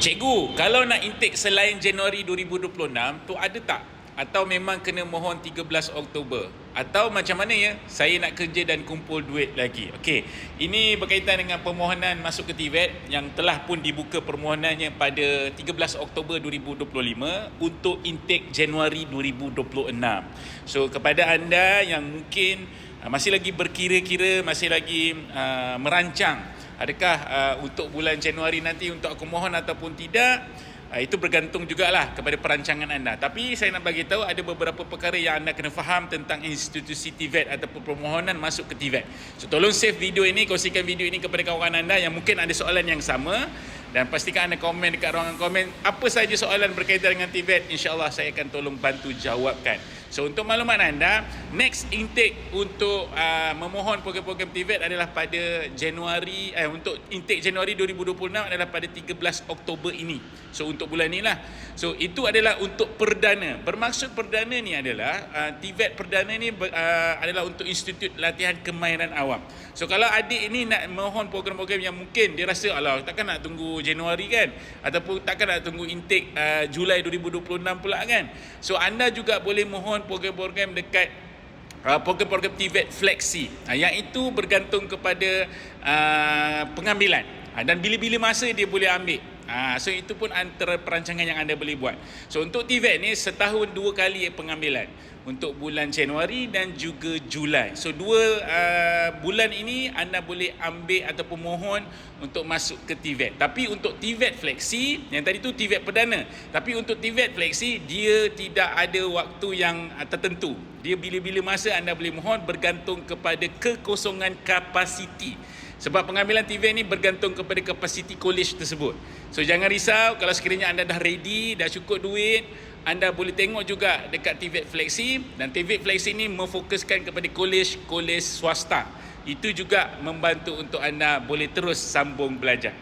Cikgu, kalau nak intake selain Januari 2026 tu ada tak? Atau memang kena mohon 13 Oktober? Atau macam mana ya? Saya nak kerja dan kumpul duit lagi. Okey, ini berkaitan dengan permohonan masuk ke TVET yang telah pun dibuka permohonannya pada 13 Oktober 2025 untuk intake Januari 2026. So kepada anda yang mungkin masih lagi berkira-kira, masih lagi merancang adakah untuk bulan Januari nanti untuk aku mohon ataupun tidak, itu bergantung jugalah kepada perancangan anda. Tapi saya nak bagi tahu ada beberapa perkara yang anda kena faham tentang institusi TVET ataupun permohonan masuk ke TVET. So tolong save video ini, kongsikan video ini kepada kawan anda yang mungkin ada soalan yang sama, dan pastikan anda komen dekat ruangan komen apa sahaja soalan berkaitan dengan TVET. InsyaAllah saya akan tolong bantu jawabkan. So untuk maklumat anda, next intake untuk memohon program-program TVET adalah pada Januari, untuk intake Januari 2026 adalah pada 13 Oktober ini. So untuk bulan ni lah. So itu adalah untuk perdana. Bermaksud perdana ni adalah TVET perdana ni adalah untuk Institut Latihan Kemahiran Awam. So kalau adik ini nak mohon program-program yang mungkin dia rasa alah takkan nak tunggu Januari kan, ataupun takkan nak tunggu intake Julai 2026 pula kan. So anda juga boleh mohon program-program dekat program-program TVET Flexi, yang itu bergantung kepada pengambilan dan bila-bila masa dia boleh ambil. So itu pun antara perancangan yang anda boleh buat. So untuk TVET ni setahun 2 kali pengambilan, untuk bulan Januari dan juga Julai. So 2 bulan ini anda boleh ambil ataupun mohon untuk masuk ke TVET. Tapi untuk TVET Flexi, yang tadi tu TVET perdana, tapi untuk TVET Flexi dia tidak ada waktu yang tertentu. Dia bila-bila masa anda boleh mohon, bergantung kepada kekosongan kapasiti. Sebab pengambilan TVET ni bergantung kepada kapasiti college tersebut. So jangan risau, kalau sekiranya anda dah ready, dah cukup duit, anda boleh tengok juga dekat TVET Flexi. Dan TVET Flexi ni memfokuskan kepada kolej swasta. Itu juga membantu untuk anda boleh terus sambung belajar.